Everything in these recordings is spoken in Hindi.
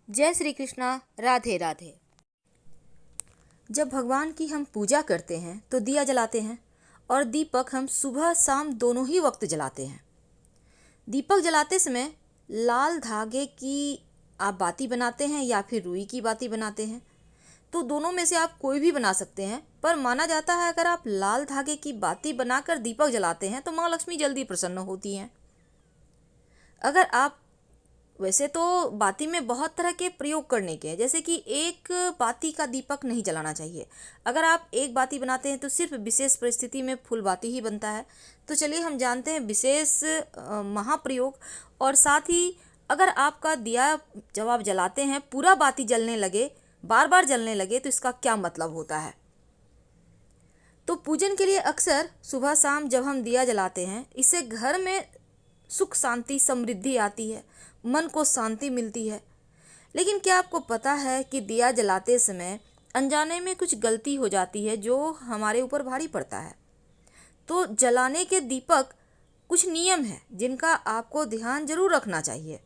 जय श्री कृष्णा। राधे राधे। जब भगवान की हम पूजा करते हैं तो दिया जलाते हैं और दीपक हम सुबह शाम दोनों ही वक्त जलाते हैं। दीपक जलाते समय लाल धागे की आप बाती बनाते हैं या फिर रुई की बाती बनाते हैं, तो दोनों में से आप कोई भी बना सकते हैं। पर माना जाता है अगर आप लाल धागे की बाती बनाकर दीपक जलाते हैं तो माँ लक्ष्मी जल्दी प्रसन्न होती हैं। अगर आप वैसे तो बाती में बहुत तरह के प्रयोग करने के हैं, जैसे कि एक बाती का दीपक नहीं जलाना चाहिए। अगर आप एक बाती बनाते हैं तो सिर्फ विशेष परिस्थिति में फुल बाती ही बनता है। तो चलिए हम जानते हैं विशेष महाप्रयोग। और साथ ही अगर आपका दिया जब आप जलाते हैं पूरा बाती जलने लगे, बार बार जलने लगे, तो इसका क्या मतलब होता है। तो पूजन के लिए अक्सर सुबह शाम जब हम दिया जलाते हैं, इससे घर में सुख शांति समृद्धि आती है, मन को शांति मिलती है। लेकिन क्या आपको पता है कि दिया जलाते समय अनजाने में कुछ गलती हो जाती है जो हमारे ऊपर भारी पड़ता है। तो जलाने के दीपक कुछ नियम हैं जिनका आपको ध्यान जरूर रखना चाहिए।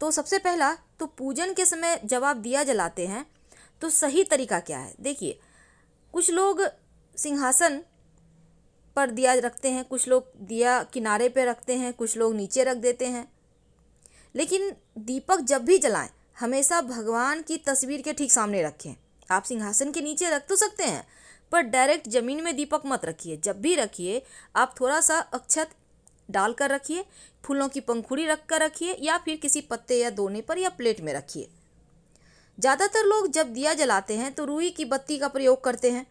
तो सबसे पहला, तो पूजन के समय जब आप दिया जलाते हैं तो सही तरीका क्या है। देखिए, कुछ लोग सिंहासन पर दिया रखते हैं, कुछ लोग दिया किनारे पे रखते हैं, कुछ लोग नीचे रख देते हैं। लेकिन दीपक जब भी जलाएं हमेशा भगवान की तस्वीर के ठीक सामने रखें। आप सिंहासन के नीचे रख तो सकते हैं, पर डायरेक्ट जमीन में दीपक मत रखिए। जब भी रखिए आप थोड़ा सा अक्षत डालकर रखिए, फूलों की पंखुड़ी रख कर रखिए, या फिर किसी पत्ते या दोने पर या प्लेट में रखिए। ज़्यादातर लोग जब दिया जलाते हैं तो रुई की बत्ती का प्रयोग करते हैं।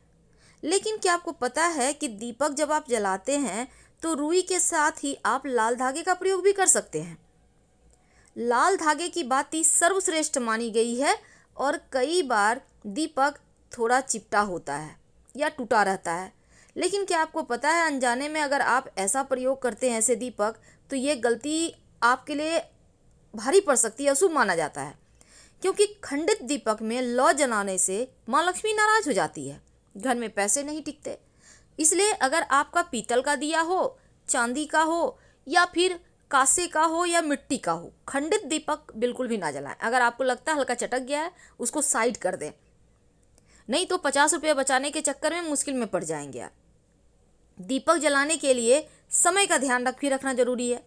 लेकिन क्या आपको पता है कि दीपक जब आप जलाते हैं तो रुई के साथ ही आप लाल धागे का प्रयोग भी कर सकते हैं। लाल धागे की बाती सर्वश्रेष्ठ मानी गई है और कई बार दीपक थोड़ा चिपटा होता है या टूटा रहता है। लेकिन क्या आपको पता है अनजाने में अगर आप ऐसा प्रयोग करते हैं ऐसे दीपक, तो ये गलती आपके लिए भारी पड़ सकती है, अशुभ माना जाता है। क्योंकि खंडित दीपक में लौ जलाने से माँ लक्ष्मी नाराज हो जाती है, घर में पैसे नहीं टिकते। इसलिए अगर आपका पीतल का दिया हो, चांदी का हो, या फिर कांसे का हो या मिट्टी का हो, खंडित दीपक बिल्कुल भी ना जलाएं। अगर आपको लगता है हल्का चटक गया है उसको साइड कर दें, नहीं तो 50 रुपये बचाने के चक्कर में मुश्किल में पड़ जाएंगे आप। दीपक जलाने के लिए समय का ध्यान रखना जरूरी है,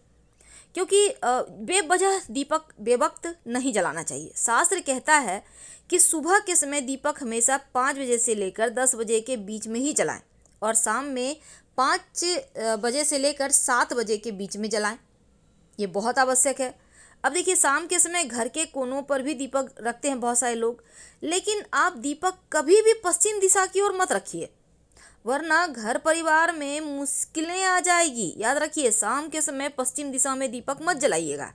क्योंकि बेवजह दीपक बेवक्त नहीं जलाना चाहिए। शास्त्र कहता है कि सुबह के समय दीपक हमेशा 5 बजे से लेकर 10 बजे के बीच में ही जलाएं और शाम में 5 बजे से लेकर 7 बजे के बीच में जलाएं। ये बहुत आवश्यक है। अब देखिए, शाम के समय घर के कोनों पर भी दीपक रखते हैं बहुत सारे लोग, लेकिन आप दीपक कभी भी पश्चिम दिशा की ओर मत रखिए, वरना घर परिवार में मुश्किलें आ जाएगी। याद रखिए, शाम के समय पश्चिम दिशा में दीपक मत जलाइएगा,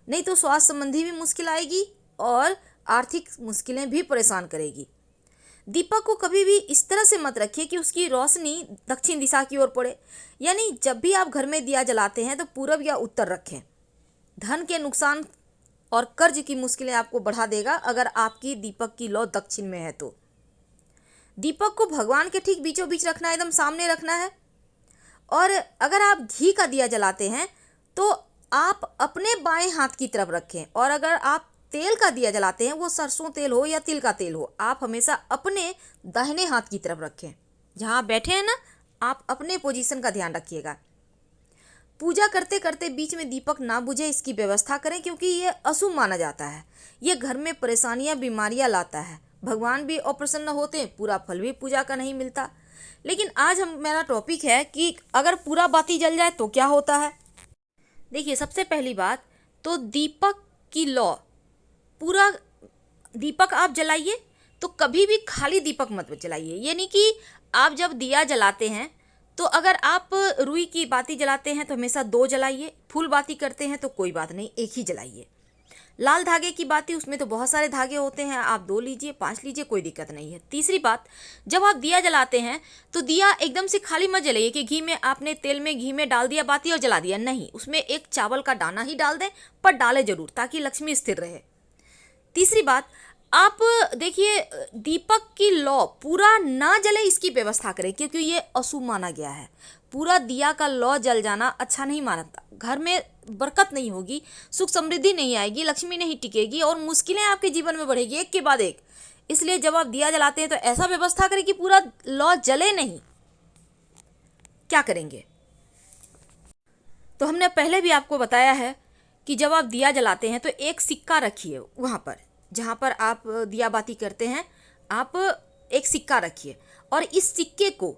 नहीं तो स्वास्थ्य संबंधी भी मुश्किल आएगी और आर्थिक मुश्किलें भी परेशान करेगी। दीपक को कभी भी इस तरह से मत रखिए कि उसकी रोशनी दक्षिण दिशा की ओर पड़े। यानी जब भी आप घर में दिया जलाते हैं तो पूरब या उत्तर रखें। धन के नुकसान और कर्ज की मुश्किलें आपको बढ़ा देगा अगर आपकी दीपक की लौ दक्षिण में है तो। दीपक को भगवान के ठीक बीचों बीच रखना है, एकदम सामने रखना है। और अगर आप घी का दिया जलाते हैं तो आप अपने बाएं हाथ की तरफ रखें, और अगर आप तेल का दिया जलाते हैं, वो सरसों तेल हो या तिल का तेल हो, आप हमेशा अपने दाहिने हाथ की तरफ रखें। जहाँ आप बैठे हैं ना, आप अपने पोजीशन का ध्यान रखिएगा। पूजा करते करते बीच में दीपक ना बुझे इसकी व्यवस्था करें, क्योंकि ये अशुभ माना जाता है। ये घर में परेशानियां बीमारियां लाता है, भगवान भी अप्रसन्न होते हैं, पूरा फल भी पूजा का नहीं मिलता। लेकिन आज मेरा टॉपिक है कि अगर पूरा बाती जल जाए तो क्या होता है। देखिए, सबसे पहली बात तो दीपक की लौ, पूरा दीपक आप जलाइए तो कभी भी खाली दीपक मत जलाइए। यानी कि आप जब दिया जलाते हैं तो अगर आप रुई की बाती जलाते हैं तो हमेशा 2 जलाइए, फूल बाती करते हैं तो कोई बात नहीं, 1 ही जलाइए। लाल धागे की बाती, उसमें तो बहुत सारे धागे होते हैं, आप 2 लीजिए, 5 लीजिए, कोई दिक्कत नहीं है। तीसरी बात, जब आप दिया जलाते हैं तो दिया एकदम से खाली मत जलाइए कि घी में आपने तेल में घी में डाल दिया बाती और जला दिया, नहीं। उसमें एक चावल का दाना ही डाल दें, पर डालें जरूर ताकि लक्ष्मी स्थिर रहे। तीसरी बात, आप देखिए दीपक की लौ पूरा ना जले इसकी व्यवस्था करें, क्योंकि ये अशुभ माना गया है। पूरा दिया का लौ जल जाना अच्छा नहीं मानता। घर में बरकत नहीं होगी, सुख समृद्धि नहीं आएगी, लक्ष्मी नहीं टिकेगी और मुश्किलें आपके जीवन में बढ़ेगी एक के बाद एक। इसलिए जब आप दिया जलाते हैं तो ऐसा व्यवस्था करें कि पूरा लौ जले नहीं। क्या करेंगे? तो हमने पहले भी आपको बताया है कि जब आप दिया जलाते हैं तो एक सिक्का रखिए वहाँ पर जहाँ पर आप दिया बाती करते हैं, आप एक सिक्का रखिए और इस सिक्के को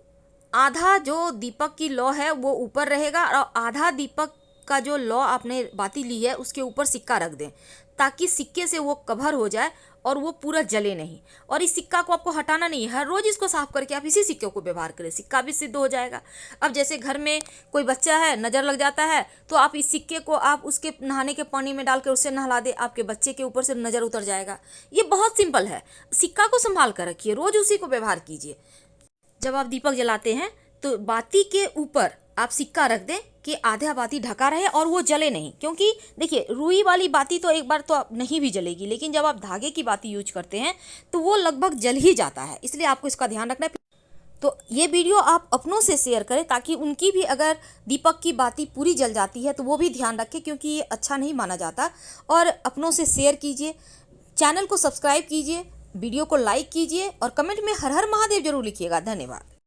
आधा जो दीपक की लौ है वो ऊपर रहेगा और आधा दीपक का जो लौ आपने बाती ली है उसके ऊपर सिक्का रख दें, ताकि सिक्के से वो कवर हो जाए और वो पूरा जले नहीं। और इस सिक्का को आपको हटाना नहीं है, हर रोज इसको साफ करके आप इसी सिक्के को व्यवहार करें, सिक्का भी सिद्ध हो जाएगा। अब जैसे घर में कोई बच्चा है, नज़र लग जाता है, तो आप इस सिक्के को आप उसके नहाने के पानी में डालकर उससे नहला दे, आपके बच्चे के ऊपर से नज़र उतर जाएगा। ये बहुत सिंपल है। सिक्का को संभाल कर रखिए, रोज उसी को व्यवहार कीजिए। जब आप दीपक जलाते हैं तो बाती के ऊपर आप सिक्का रख दें कि आधा बाती ढका रहे और वो जले नहीं, क्योंकि देखिए रुई वाली बाती तो एक बार तो नहीं भी जलेगी, लेकिन जब आप धागे की बाती यूज करते हैं तो वो लगभग जल ही जाता है। इसलिए आपको इसका ध्यान रखना है। तो ये वीडियो आप अपनों से शेयर करें ताकि उनकी भी अगर दीपक की बाती पूरी जल जाती है तो वो भी ध्यान रखें, क्योंकि ये अच्छा नहीं माना जाता। और अपनों से शेयर कीजिए, चैनल को सब्सक्राइब कीजिए, वीडियो को लाइक कीजिए और कमेंट में हर हर महादेव जरूर लिखिएगा। धन्यवाद।